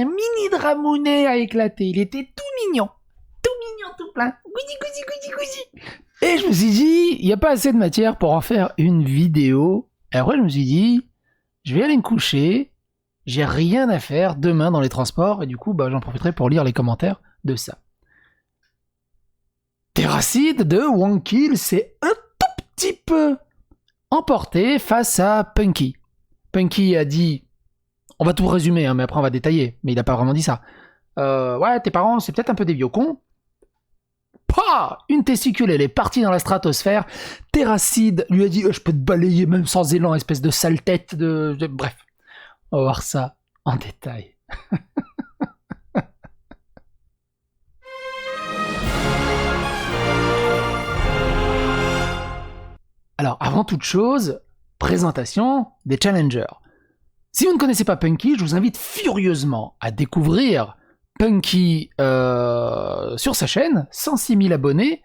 un mini dramounet a éclaté. Il était tout mignon, tout plein. Gousi. Et je me suis dit, il n'y a pas assez de matière pour en faire une vidéo. Et après, je me suis dit, je vais aller me coucher. J'ai rien à faire demain dans les transports. Et du coup, j'en profiterai pour lire les commentaires de ça. Terracid de Wankill s'est un tout petit peu emporté face à Punky. Punky a dit, on va tout résumer, mais après on va détailler, mais il n'a pas vraiment dit ça. Ouais, tes parents, c'est peut-être un peu des vieux cons. Pah, une testicule, elle est partie dans la stratosphère. Terracid lui a dit, je peux te balayer même sans élan, espèce de sale tête de... Bref, on va voir ça en détail. Alors, avant toute chose, présentation des challengers. Si vous ne connaissez pas Punky, je vous invite furieusement à découvrir Punky sur sa chaîne, 106 000 abonnés.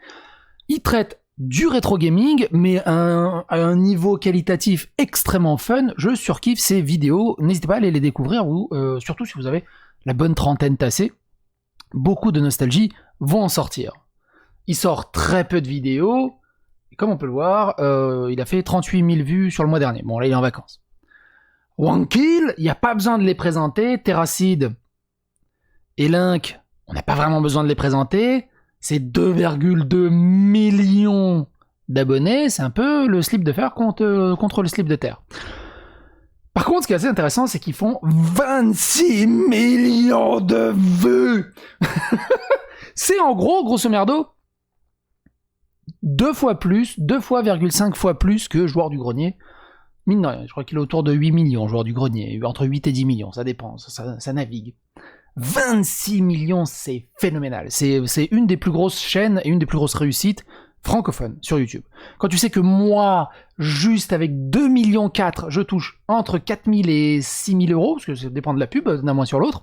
Il traite du rétro gaming, mais à un niveau qualitatif extrêmement fun. Je surkiffe ses vidéos. N'hésitez pas à aller les découvrir, ou surtout si vous avez la bonne trentaine tassée. Beaucoup de nostalgie vont en sortir. Il sort très peu de vidéos. Et comme on peut le voir, il a fait 38 000 vues sur le mois dernier. Bon, là, il est en vacances. Wankill, il n'y a pas besoin de les présenter. Terracid et Link, on n'a pas vraiment besoin de les présenter. C'est 2,2 millions d'abonnés. C'est un peu le slip de fer contre le slip de terre. Par contre, ce qui est assez intéressant, c'est qu'ils font 26 millions de vues. C'est en gros, grosso merdo, 2,5 fois plus que Joueur du Grenier. Mine de rien, je crois qu'il est autour de 8 millions, Joueur du Grenier. Entre 8 et 10 millions, ça dépend, ça navigue. 26 millions, c'est phénoménal. C'est une des plus grosses chaînes et une des plus grosses réussites francophones sur YouTube. Quand tu sais que moi, juste avec 2,4 millions, je touche entre 4 000 et 6 000 euros, parce que ça dépend de la pub, d'un mois sur l'autre,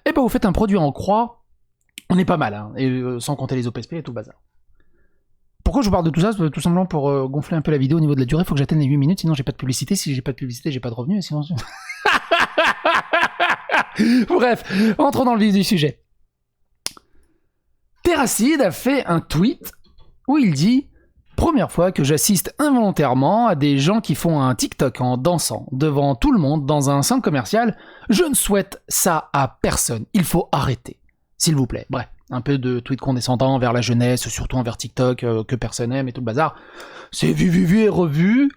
et vous faites un produit en croix, on est pas mal, hein, et sans compter les OPSP et tout le bazar. Pourquoi je vous parle de tout ça? Tout simplement pour gonfler un peu la vidéo au niveau de la durée. Il faut que j'atteigne les 8 minutes, sinon j'ai pas de publicité. Si j'ai pas de publicité, j'ai pas de revenus. Sinon... Bref, entrons dans le vif du sujet. Terracid a fait un tweet où il dit « Première fois que j'assiste involontairement à des gens qui font un TikTok en dansant devant tout le monde dans un centre commercial. Je ne souhaite ça à personne. Il faut arrêter. S'il vous plaît. » Bref. Un peu de tweet condescendant vers la jeunesse, surtout envers TikTok, que personne aime et tout le bazar. C'est vu et revu.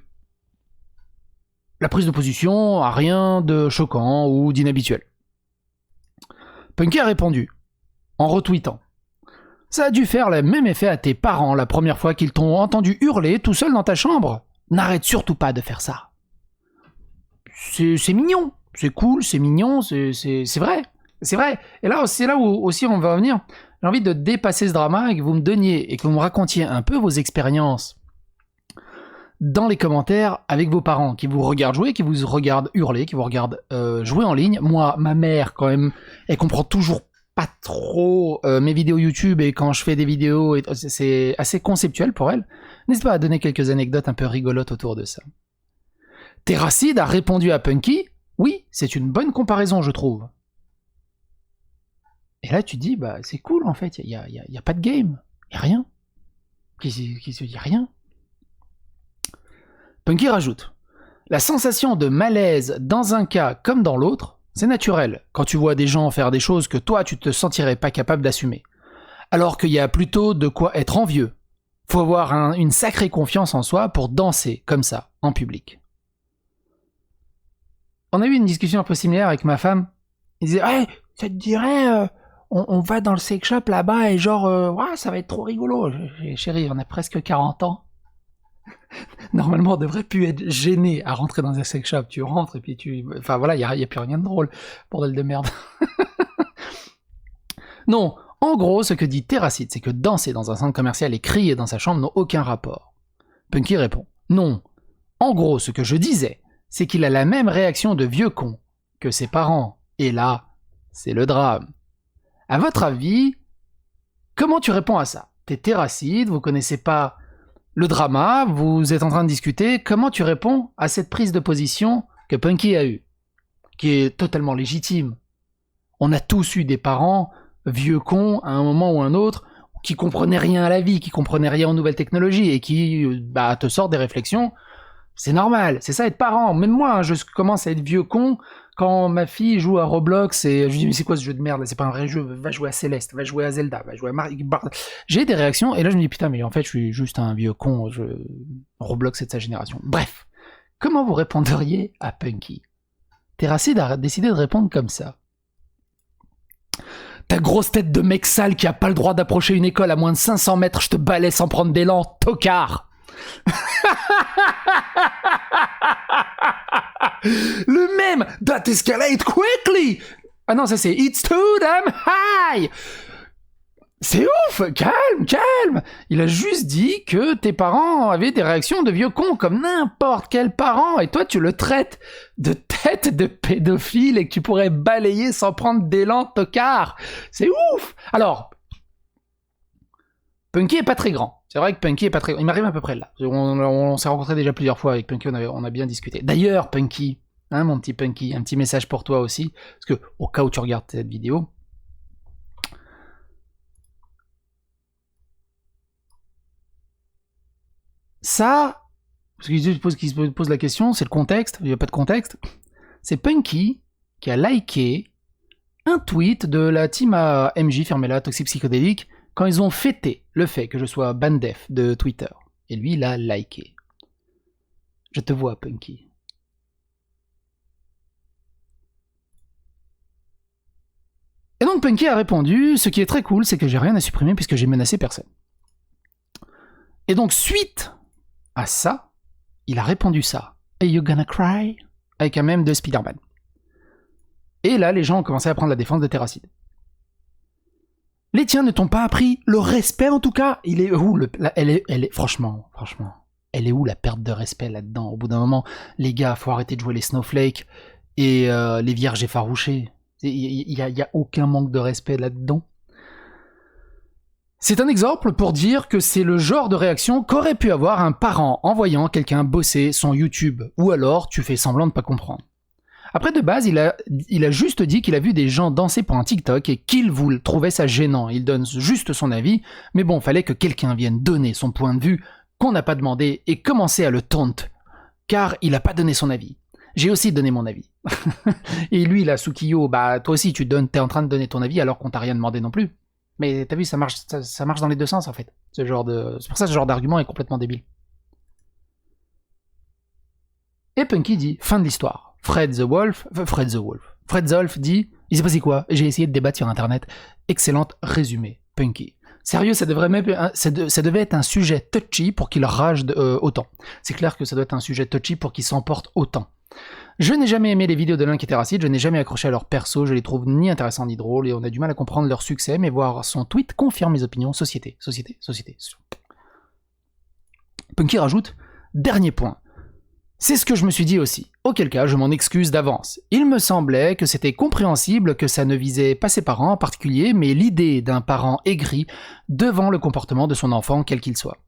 La prise de position a rien de choquant ou d'inhabituel. Punky a répondu, en retweetant. Ça a dû faire le même effet à tes parents la première fois qu'ils t'ont entendu hurler tout seul dans ta chambre. N'arrête surtout pas de faire ça. C'est mignon, c'est cool, c'est mignon, c'est vrai. C'est vrai. Et là, c'est là où aussi on va revenir. J'ai envie de dépasser ce drama et que vous me donniez et que vous me racontiez un peu vos expériences dans les commentaires avec vos parents qui vous regardent jouer, qui vous regardent hurler, qui vous regardent jouer en ligne. Moi, ma mère, quand même, elle comprend toujours pas trop mes vidéos YouTube, et quand je fais des vidéos, c'est assez conceptuel pour elle. N'hésitez pas à donner quelques anecdotes un peu rigolotes autour de ça. Terracid a répondu à Punky, oui, c'est une bonne comparaison, je trouve. Et là, tu te dis, c'est cool, en fait, il y a pas de game, il y a rien. Il y a rien. Punky rajoute, la sensation de malaise dans un cas comme dans l'autre, c'est naturel, quand tu vois des gens faire des choses que toi, tu te sentirais pas capable d'assumer. Alors qu'il y a plutôt de quoi être envieux. Faut avoir une sacrée confiance en soi pour danser comme ça, en public. On a eu une discussion un peu similaire avec ma femme. Il disait, hey, ça te dirait... On va dans le sex shop là-bas et genre, ça va être trop rigolo. Chérie, on a presque 40 ans. Normalement, on devrait plus être gêné à rentrer dans un sex shop. Tu rentres et puis Enfin voilà, il n'y a plus rien de drôle. Bordel de merde. Non, en gros, ce que dit Terracid, c'est que danser dans un centre commercial et crier dans sa chambre n'ont aucun rapport. Punky répond, non. En gros, ce que je disais, c'est qu'il a la même réaction de vieux con que ses parents. Et là, c'est le drame. À votre avis, comment tu réponds à ça? T'es Terracid, vous connaissez pas le drama, vous êtes en train de discuter, comment tu réponds à cette prise de position que Punky a eue? Qui est totalement légitime. On a tous eu des parents vieux cons à un moment ou un autre qui comprenaient rien à la vie, qui comprenaient rien aux nouvelles technologies et qui te sortent des réflexions. C'est normal, c'est ça être parent. Même moi, hein, je commence à être vieux con quand ma fille joue à Roblox et je lui dis mais c'est quoi ce jeu de merde là, c'est pas un vrai jeu, va jouer à Céleste, va jouer à Zelda, va jouer à Mario. J'ai des réactions et là je me dis putain mais en fait je suis juste un vieux con, Roblox c'est de sa génération. Bref, comment vous répondriez à Punky? Terracide a décidé de répondre comme ça. Ta grosse tête de mec sale qui a pas le droit d'approcher une école à moins de 500 mètres, je te balais sans prendre d'élan, tocard. Le même that escalate quickly. Ah non, ça c'est it's too damn high. C'est ouf, calme. Il a juste dit que tes parents avaient des réactions de vieux cons comme n'importe quel parent et toi tu le traites de tête de pédophile et que tu pourrais balayer sans prendre d'élan, tocard. C'est ouf. Alors, Punky est pas très grand. C'est vrai que Punky est pas très grand. Il m'arrive à peu près là. On s'est rencontrés déjà plusieurs fois avec Punky, on a bien discuté. D'ailleurs, Punky, hein, mon petit Punky, un petit message pour toi aussi, parce que au cas où tu regardes cette vidéo, ça, parce qu'il se pose la question, c'est le contexte, il n'y a pas de contexte, c'est Punky qui a liké un tweet de la team MJ, fermez-la, Toxic Psychodélique, quand ils ont fêté le fait que je sois ban def de Twitter. Et lui, il a liké. Je te vois, Punky. Et donc Punky a répondu, ce qui est très cool, c'est que j'ai rien à supprimer puisque j'ai menacé personne. Et donc, suite à ça, il a répondu ça. Are you gonna cry? Avec un mème de Spider-Man. Et là, les gens ont commencé à prendre la défense de Terracide. Les tiens ne t'ont pas appris le respect, en tout cas. Il est où elle est franchement, elle est où la perte de respect là-dedans? Au bout d'un moment, les gars, faut arrêter de jouer les snowflakes et les vierges effarouchées. Il y a aucun manque de respect là-dedans. C'est un exemple pour dire que c'est le genre de réaction qu'aurait pu avoir un parent en voyant quelqu'un bosser son YouTube, ou alors tu fais semblant de pas comprendre. Après, de base, il a juste dit qu'il a vu des gens danser pour un TikTok et qu'il trouvait ça gênant. Il donne juste son avis, mais bon, fallait que quelqu'un vienne donner son point de vue qu'on n'a pas demandé et commencer à le taunt, car il a pas donné son avis. J'ai aussi donné mon avis. Et lui, là, Sukiyo, bah toi aussi, t'es en train de donner ton avis alors qu'on t'a rien demandé non plus. Mais t'as vu, ça marche dans les deux sens en fait. C'est pour ça que ce genre d'argument est complètement débile. Et Punky dit, fin de l'histoire. Fred Zolf dit, il s'est passé quoi? J'ai essayé de débattre sur internet. Excellente résumé, Punky. Sérieux, ça devait être un sujet touchy pour qu'il rage autant. C'est clair que ça doit être un sujet touchy pour qu'il s'emporte autant. Je n'ai jamais aimé les vidéos de Link et Terracide, je n'ai jamais accroché à leur perso, je les trouve ni intéressants ni drôles, et on a du mal à comprendre leur succès, mais voir son tweet confirme mes opinions. Société. Punky rajoute, dernier point. C'est ce que je me suis dit aussi, auquel cas je m'en excuse d'avance. Il me semblait que c'était compréhensible que ça ne visait pas ses parents en particulier, mais l'idée d'un parent aigri devant le comportement de son enfant, quel qu'il soit.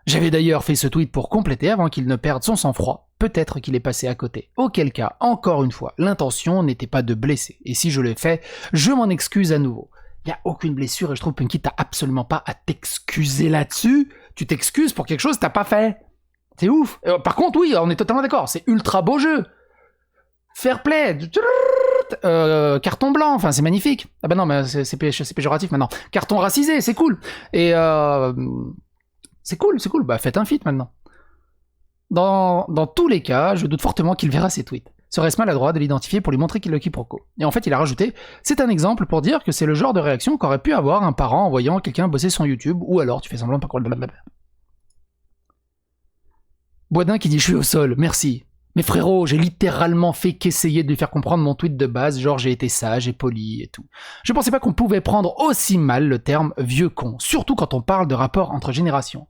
J'avais d'ailleurs fait ce tweet pour compléter avant qu'il ne perde son sang-froid, peut-être qu'il est passé à côté. Auquel cas, encore une fois, l'intention n'était pas de blesser, et si je l'ai fait, je m'en excuse à nouveau. Il n'y a aucune blessure et je trouve Punky t'as absolument pas à t'excuser là-dessus, tu t'excuses pour quelque chose que t'as pas fait. C'est ouf. Par contre, oui, on est totalement d'accord. C'est ultra beau jeu. Fair play. Carton blanc. Enfin, c'est magnifique. Ah bah non, mais c'est péjoratif maintenant. Carton racisé, c'est cool. Et c'est cool. Bah faites un feat maintenant. Dans tous les cas, je doute fortement qu'il verra ses tweets. Serait-ce maladroit de l'identifier pour lui montrer qu'il est le quiproquo? Et en fait, il a rajouté, c'est un exemple pour dire que c'est le genre de réaction qu'aurait pu avoir un parent en voyant quelqu'un bosser son YouTube, ou alors tu fais semblant de pas croire. Boisdin qui dit « Je suis au sol, merci. Mais frérot, j'ai littéralement fait qu'essayer de lui faire comprendre mon tweet de base, genre j'ai été sage et poli et tout. Je pensais pas qu'on pouvait prendre aussi mal le terme vieux con, surtout quand on parle de rapport entre générations.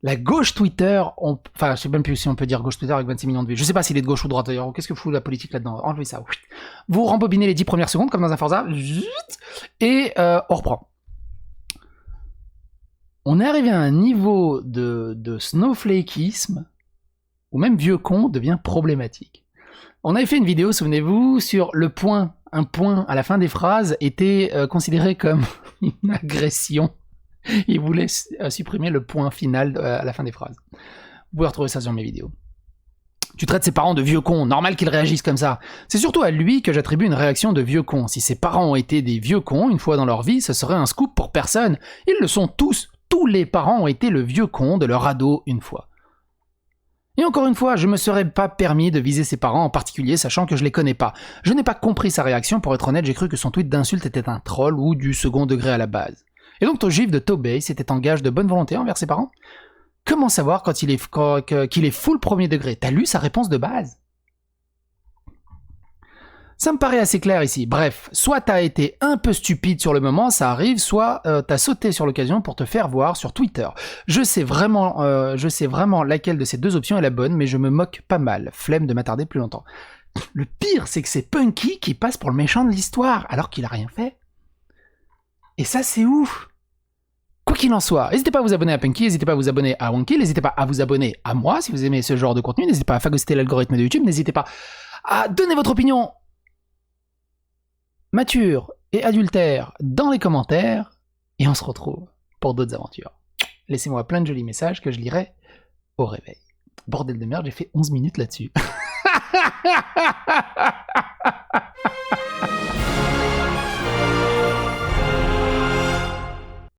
La gauche Twitter, enfin je sais même plus si on peut dire gauche Twitter avec 26 millions de vues, je sais pas s'il est de gauche ou de droite d'ailleurs, qu'est-ce que fout la politique là-dedans? Enlevez ça. Vous rembobinez les 10 premières secondes comme dans un Forza, et on reprend. On est arrivé à un niveau de snowflakisme ou même vieux con devient problématique. On avait fait une vidéo, souvenez-vous, sur le point un point à la fin des phrases était considéré comme une agression. Il voulait supprimer le point final à la fin des phrases. Vous pouvez retrouver ça sur mes vidéos. Tu traites ses parents de vieux cons, normal qu'ils réagissent comme ça. C'est surtout à lui que j'attribue une réaction de vieux con. Si ses parents ont été des vieux cons une fois dans leur vie, ce serait un scoop pour personne. Ils le sont tous. Tous les parents ont été le vieux con de leur ado une fois. Et encore une fois, je me serais pas permis de viser ses parents en particulier, sachant que je les connais pas. Je n'ai pas compris sa réaction, pour être honnête, j'ai cru que son tweet d'insulte était un troll ou du second degré à la base. Et donc ton gif de Tobey, c'était en gage de bonne volonté envers ses parents ? Comment savoir qu'il est full premier degré ? T'as lu sa réponse de base ? Ça me paraît assez clair ici. Bref, soit t'as été un peu stupide sur le moment, ça arrive, soit t'as sauté sur l'occasion pour te faire voir sur Twitter. Je sais vraiment laquelle de ces deux options est la bonne, mais je me moque pas mal. Flemme de m'attarder plus longtemps. Le pire, c'est que c'est Punky qui passe pour le méchant de l'histoire, alors qu'il a rien fait. Et ça, c'est ouf. Quoi qu'il en soit, n'hésitez pas à vous abonner à Punky, n'hésitez pas à vous abonner à Wonky, n'hésitez pas à vous abonner à moi si vous aimez ce genre de contenu, n'hésitez pas à phagocyter l'algorithme de YouTube, n'hésitez pas à donner votre opinion mature et adultère dans les commentaires, et on se retrouve pour d'autres aventures. Laissez-moi plein de jolis messages que je lirai au réveil. Bordel de merde, j'ai fait 11 minutes là-dessus.